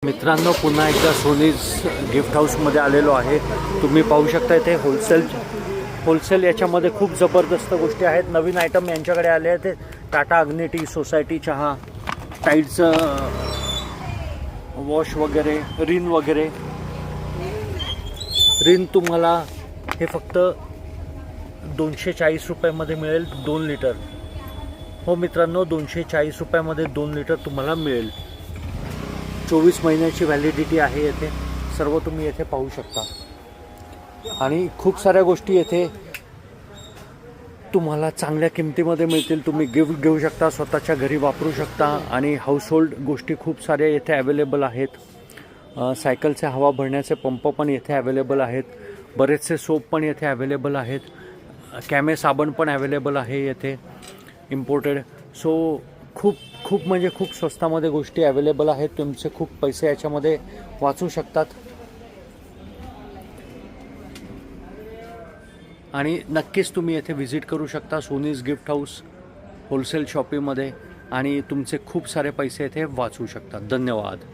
मित्रांनो, पुन्हा एकदा सोनीज गिफ्ट हाऊसमध्ये आलेलो आहे। तुम्ही पाहू शकता इथे होलसेल याच्यामध्ये खूप जबरदस्त गोष्टी आहेत। नवीन आयटम यांच्याकडे आले आहेत। टाटा अग्नी टी, सोसायटी चहा, टाईडचं वॉश वगैरे, रिन वगैरे। रिन तुम्हाला हे फक्त 240 रुपयामध्ये मिळेल, 2 लिटर। हो मित्रांनो, 240 रुपयामध्ये 2 लिटर तुम्हाला मिळेल। 24 महिन्याची व्हॅलिडिटी आहे येथे। सर्व तुम्ही येथे पाहू शकता आणि खूप साऱ्या गोष्टी येथे तुम्हाला चांगल्या किमतीमध्ये मिळतील। तुम्ही गिफ्ट घेऊ शकता, स्वतःच्या घरी वापरू शकता आणि हाऊसहोल्ड गोष्टी खूप साऱ्या येथे अवेलेबल आहेत। सायकलचे हवा भरण्याचे पंप पण येथे अवेलेबल आहेत। बरेचसे सोप पण येथे अवेलेबल आहेत। कॅमे साबण पण अवेलेबल आहे येथे, इम्पोर्टेड। सो खूप म्हणजे खूप स्वस्तामध्ये गोष्टी अवेलेबल आहेत। तुमचे खूप पैसे याच्यामध्ये वाचू शकतात आणि नक्कीच तुम्ही येथे व्हिजिट करू शकता सोनीज गिफ्ट हाऊस होलसेल शॉपिंगमध्ये आणि तुमचे खूप सारे पैसे येथे वाचू शकतात। धन्यवाद।